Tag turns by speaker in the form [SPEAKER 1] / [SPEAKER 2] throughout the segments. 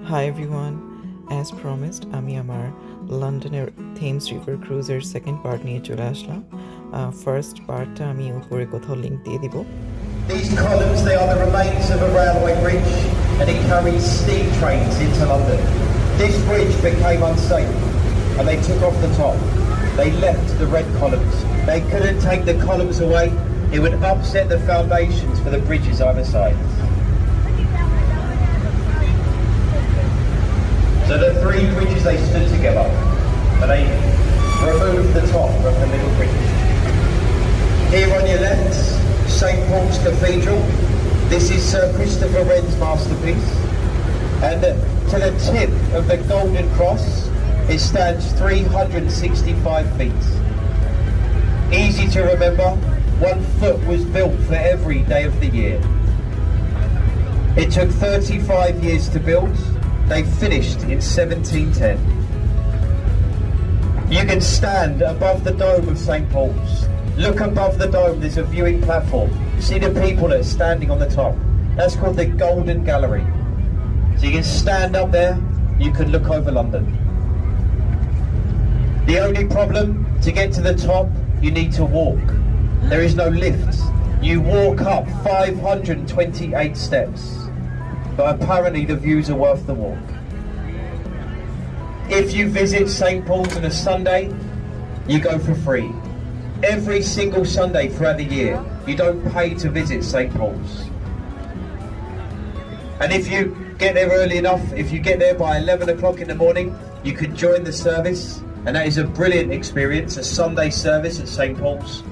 [SPEAKER 1] Hi everyone, as promised আমি আমার লন্ডনের থেমস রিভার ক্রুজের সেকেন্ড পার্ট নিয়ে চলে আসলাম। ফার্স্ট পার্টটা আমি উপরে কোথাও লিংক দিয়ে দিব।
[SPEAKER 2] These columns, they are the remains of a railway bridge and it carries steam trains into London. This bridge became unsafe and they took off the top. They left the red columns. They couldn't take the columns away. It would upset the foundations for the bridges either side. So the three bridges, they stood together and they removed the top of the middle bridge. Here on your left, St Paul's Cathedral. This is Sir Christopher Wren's masterpiece. And to the tip of the Golden Cross, it stands 365 feet. Easy to remember, 1 foot was built for every day of the year. It took 35 years to build. They finished in 1710. You can stand above the dome of St Paul's. Look above the dome, there's a viewing platform. See the people that are standing on the top. That's called the Golden Gallery. So you can stand up there, you can look over London. The only problem, to get to the top, you need to walk. There is no lift. You walk up 528 steps. But apparently the views are worth the walk. If you visit St Paul's on a Sunday, you go for free. Every single Sunday throughout the year, you don't pay to visit St Paul's. And if you get there early enough, if you get there by 11 o'clock in the morning, you can join the service, and that is a brilliant experience, a Sunday service at St Paul's,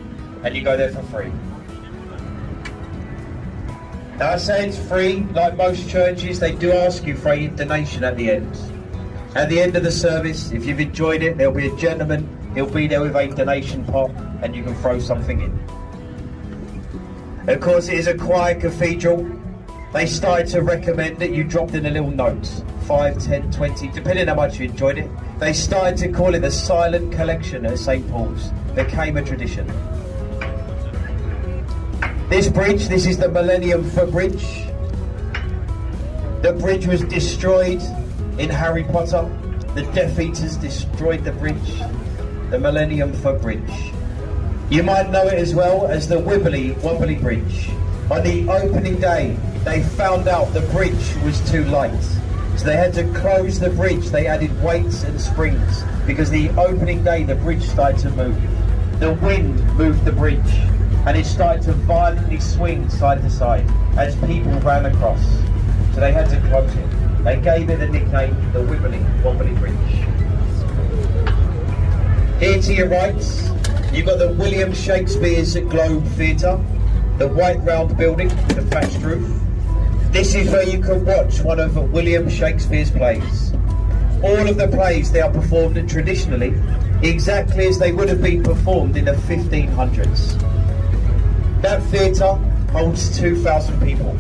[SPEAKER 2] and you go there for free. Now I say it's free, like most churches, they do ask you for a donation at the end. At the end of the service, if you've enjoyed it, there'll be a gentleman, he'll be there with a donation pot, and you can throw something in. Of course, it is a quiet cathedral. They started to recommend that you dropped in a little note, 5, 10, 20, depending on how much you enjoyed it. They started to call it the silent collection at St Paul's. Became a tradition. This bridge, this is the Millennium Foot Bridge. The bridge was destroyed in Harry Potter. The Death Eaters destroyed the bridge, the Millennium Foot Bridge. You might know it as well as the Wibbly Wobbly Bridge. On the opening day, they found out the bridge was too light. So they had to close the bridge. They added weights and springs because the opening day, the bridge started to move. The wind moved the bridge and it started to violently swing side to side as people ran across. So they had to close it. They gave it the nickname, the Wibbly Wobbly Bridge. Here to your right, you've got the William Shakespeare's Globe Theatre, the white round building with the thatched roof. This is where you can watch one of William Shakespeare's plays. All of the plays, they are performed traditionally, exactly as they would have been performed in the 1500s. That theatre holds 2,000 people,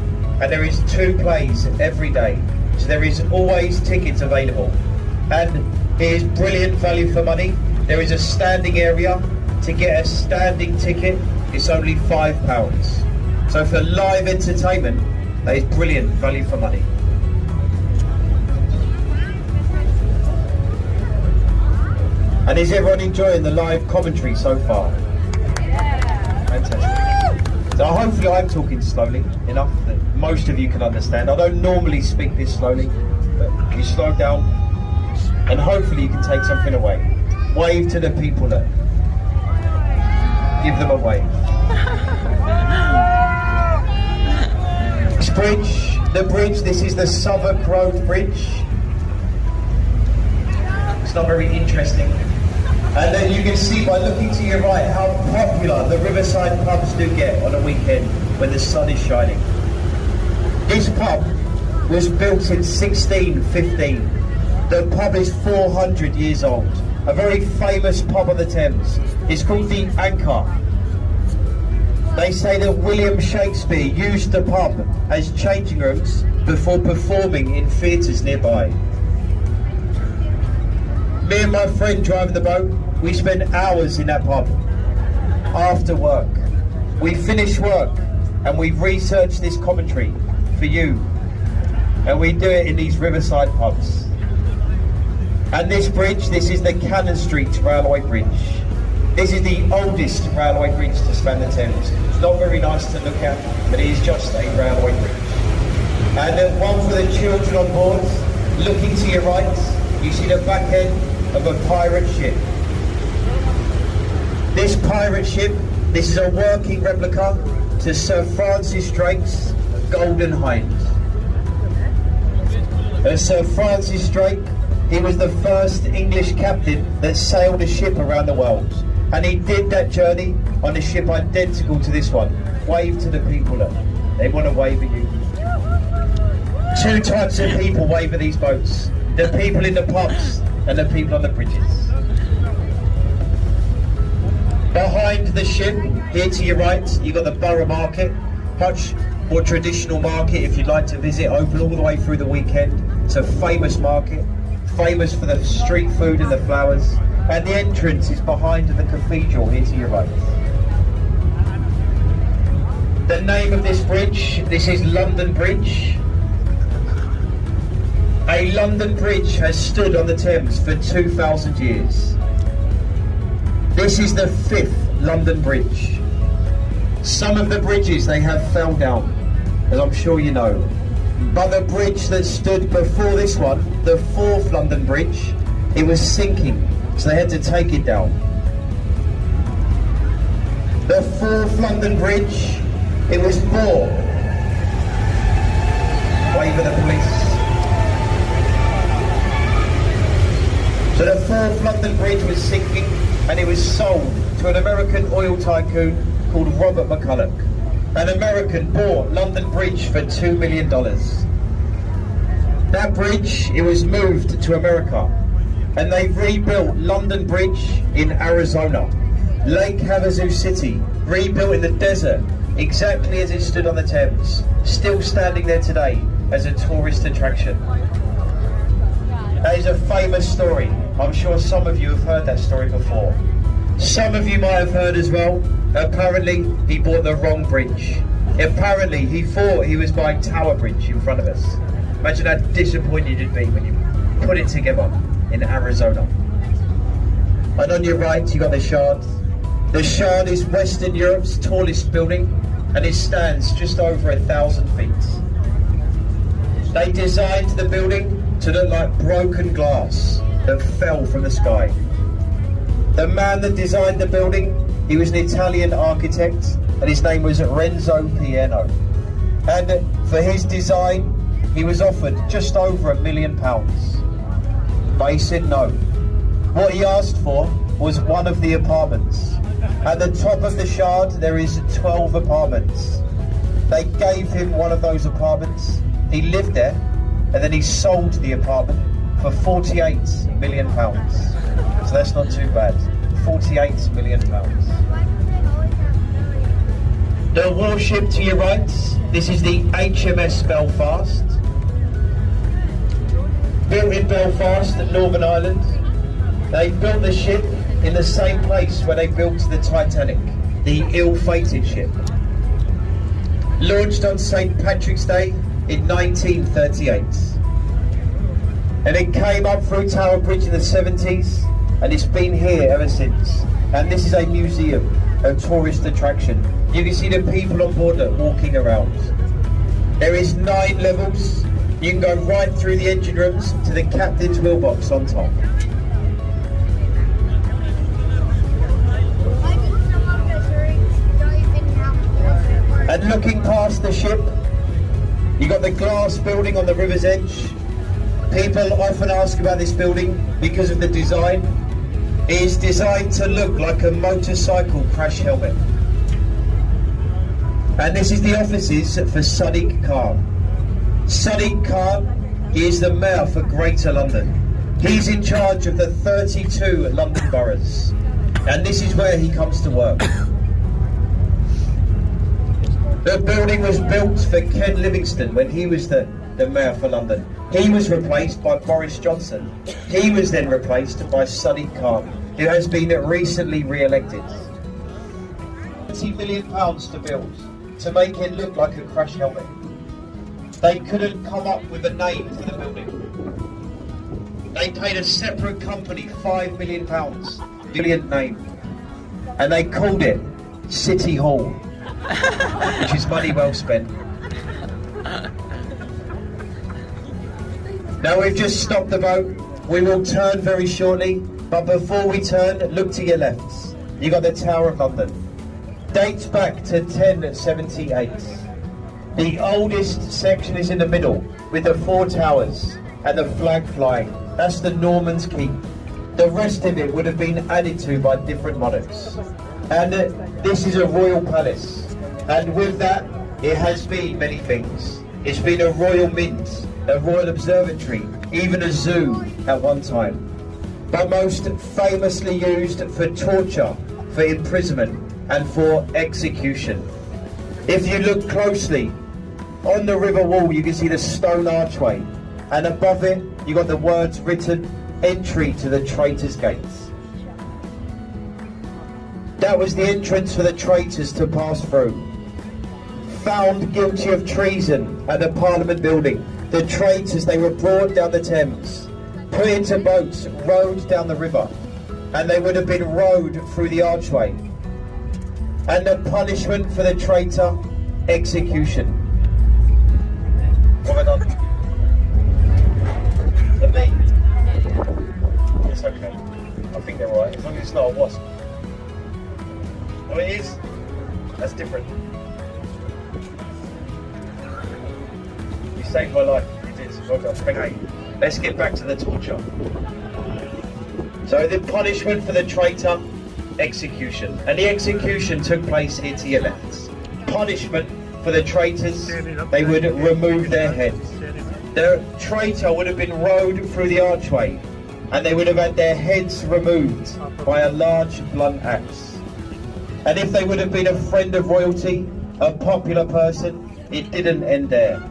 [SPEAKER 2] and there is 2 plays every day, so there is always tickets available. And it is brilliant value for money. There is a standing area. To get a standing ticket, it's only £5. So for live entertainment, that is brilliant value for money. And is everyone enjoying the live commentary so far? Yeah. Fantastic. So hopefully I'm talking slowly enough that most of you can understand. I don't normally speak this slowly, but you slow down and hopefully you can take something away. Wave to the people there. Give them a wave. This bridge, the bridge, this is the Southwark Road Bridge. It's not very interesting. And then you can see by looking to your right how popular the riverside pubs do get on a weekend when the sun is shining. This pub was built in 1615. The pub is 400 years old. A very famous pub on the Thames. It's called the Anchor. They say that William Shakespeare used the pub as changing rooms before performing in theatres nearby. Me and my friend driving the boat, we spent hours in that pub after work. We finished work and we researched this commentary for you and we do it in these riverside pubs. And this bridge, this is the Cannon Street Railway Bridge. This is the oldest railway bridge to span the Thames. It's not very nice to look at, but it is just a railway bridge. And one for the children on board. Looking to your right, you see the back end of a pirate ship. This pirate ship, this is a working replica to Sir Francis Drake's Golden Hind. Sir Francis Drake, he was the first English captain that sailed a ship around the world. And he did that journey on a ship identical to this one. Wave to the people there. They want to wave at you. Two types of people wave at these boats. The people in the pubs and the people on the bridges. Behind the ship, here to your right, you've got the Borough Market. Much more traditional market if you'd like to visit, open all the way through the weekend. It's a famous market, famous for the street food and the flowers. And the entrance is behind the cathedral, here to your right. The name of this bridge, this is London Bridge. A London bridge has stood on the Thames for 2,000 years. This is the 5th London Bridge. Some of the bridges they have fell down, as I'm sure you know. But the bridge that stood before this one, the 4th London Bridge, it was sinking, so they had to take it down. The 4th London Bridge, it was bought. Wave of the police. So the 4th London Bridge was sinking and it was sold to an American oil tycoon called Robert McCulloch. An American bought London Bridge for $2 million. That bridge, it was moved to America and they rebuilt London Bridge in Arizona. Lake Havasu City, rebuilt in the desert, exactly as it stood on the Thames, still standing there today as a tourist attraction. That is a famous story. I'm sure some of you have heard that story before. Some of you might have heard as well, apparently he bought the wrong bridge. Apparently he thought he was buying Tower Bridge in front of us. Imagine how disappointed you'd be when you put it together in Arizona. And on your right you got the Shard. The Shard is Western Europe's tallest building and it stands just over 1,000 feet. They designed the building to look like broken glass that fell from the sky. The man that designed the building, he was an Italian architect and his name was Renzo Piano. And for his design, he was offered just over £1 million. But he said no. What he asked for was one of the apartments. At the top of the Shard, there is 12 apartments. They gave him one of those apartments. He lived there, and then he sold the apartment for £48 million. So that's not too bad. £48 million. The warship to your right, this is the HMS Belfast. Built in Belfast at Northern Ireland. They built the ship in the same place where they built the Titanic, the ill-fated ship. Launched on St. Patrick's Day in 1938. And it came up through Tower Bridge in the 70s and it's been here ever since. And this is a museum, a tourist attraction. You can see the people on board walking around. There is 9 levels. You can go right through the engine rooms to the captain's wheelbox on top. And looking past the ship, you got the glass building on the river's edge. People often ask about this building because of the design. It is designed to look like a motorcycle crash helmet. And this is the offices for Sadiq Khan. Sadiq Khan, he is the mayor for Greater London. He's in charge of the 32 London boroughs. And this is where he comes to work. The building was built for Ken Livingstone when he was the mayor for London. He was replaced by Boris Johnson. He was then replaced by Sadiq Khan, who has been recently re-elected. £20 million to build, to make it look like a crash helmet. they couldn't come up with a name for the building. They paid a separate company £5 million, brilliant name, and they called it City Hall, which is money well spent. Now we've just stopped the boat. We will turn very shortly, but before we turn, look to your left. You got the Tower of London. Dates back to 1078. The oldest section is in the middle, with the 4 towers and the flag flying. That's the Norman's Keep. The rest of it would have been added to by different monarchs. And this is a royal palace. And with that, it has been many things. It's been a royal mint, a royal observatory, even a zoo at one time. But most famously used for torture, for imprisonment, and for execution. If you look closely, on the river wall you can see the stone archway, and above it you got the words written, "Entry to the Traitors' Gates." That was the entrance for the traitors to pass through. Found guilty of treason at the Parliament building, the traitors, they were brought down the Thames, put into boats, rowed down the river, and they would have been rowed through the archway. And the punishment for the traitor, execution. What have I done? The me? It's okay. I think they're right, as long as it's not a wasp. Oh, it is? That's different. You saved my life. You did. Well done. Okay, let's get back to the torture. So the punishment for the traitor, execution. And the execution took place here to your left. Punishment for the traitors, they would remove their heads. The traitor would have been rowed through the archway, and they would have had their heads removed by a large blunt axe. And if they would have been a friend of royalty, a popular person, it didn't end there,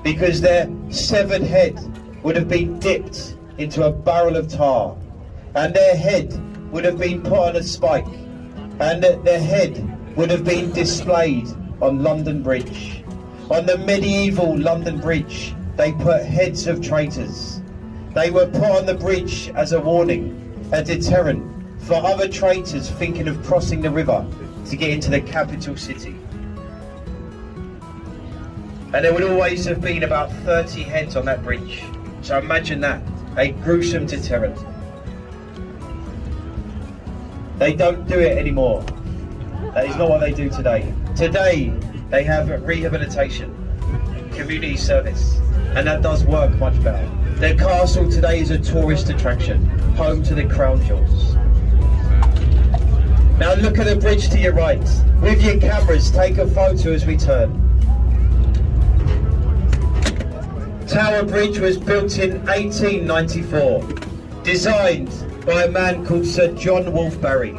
[SPEAKER 2] because their severed head would have been dipped into a barrel of tar, and their head would have been put on a spike, and their head would have been displayed on London Bridge. On the medieval London Bridge, they put heads of traitors. They were put on the bridge as a warning, a deterrent for other traitors thinking of crossing the river to get into the capital city. And there would always have been about 30 heads on that bridge. So imagine that, a gruesome deterrent. They don't do it anymore. That is not what they do today. Today, they have rehabilitation, community service, and that does work much better. The castle today is a tourist attraction, home to the crown jewels. Now look at the bridge to your right. With your cameras, take a photo as we turn. Tower Bridge was built in 1894, designed by a man called Sir John Wolfbarry.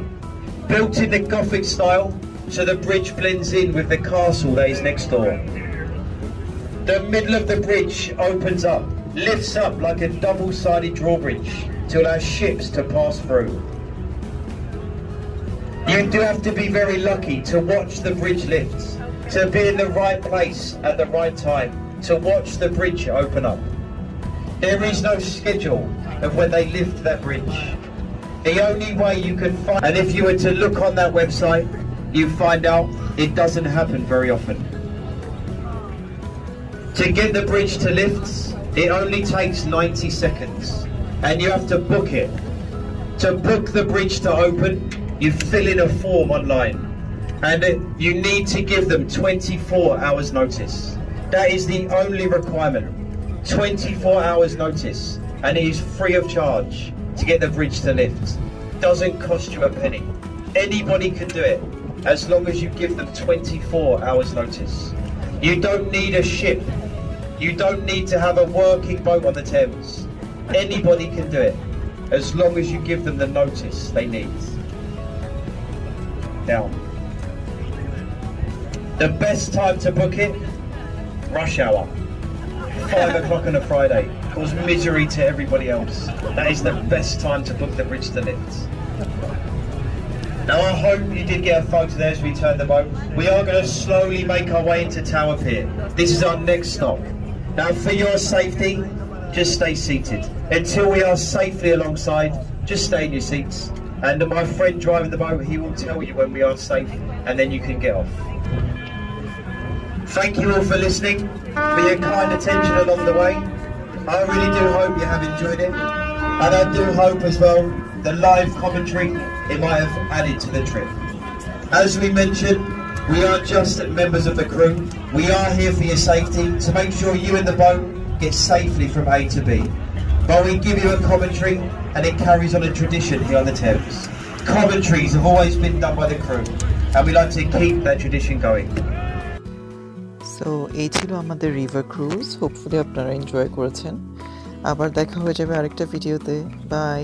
[SPEAKER 2] Built in the Gothic style, so the bridge blends in with the castle that is next door. The middle of the bridge opens up, lifts up like a double-sided drawbridge to allow ships to pass through. You do have to be very lucky to watch the bridge lift, to be in the right place at the right time, to watch the bridge open up. There is no schedule of when they lift that bridge. The only way you can find, and if you were to look on that website, you find out it doesn't happen very often. To get the bridge to lift, it only takes 90 seconds, and you have to book it. To book the bridge to open, you fill in a form online, and you need to give them 24 hours notice. That is the only requirement, 24 hours notice, and it is free of charge to get the bridge to lift. Doesn't cost you a penny. Anybody can do it, as long as you give them 24 hours notice. You don't need a ship. You don't need to have a working boat on the Thames. Anybody can do it, as long as you give them the notice they need. Now, the best time to book it, rush hour. 5 o'clock on a Friday, cause misery to everybody else. That is the best time to book the bridge to lift. Now I hope you did get a photo there as we turn the boat. We are going to slowly make our way into Tower Pier. This is our next stop. Now for your safety, just stay seated. Until we are safely alongside, just stay in your seats. And my friend driving the boat, he will tell you when we are safe, and then you can get off. Thank you all for listening, for your kind attention along the way. I really do hope you have enjoyed it. And I do hope as well, the live commentary, it might have added to the trip. As we mentioned, we are just members of the crew. We are here for your safety, to make sure you in the boat get safely from A to B. But we give you a commentary, and it carries on a tradition here on the Thames. Commentaries have always been done by the crew, and we like to keep that tradition going.
[SPEAKER 1] So এই ছিল আমাদের river cruise. Hopefully আপনারা enjoy করেছেন। আবার দেখা হয়ে যাবে আরেকটা ভিডিওতে। বাই।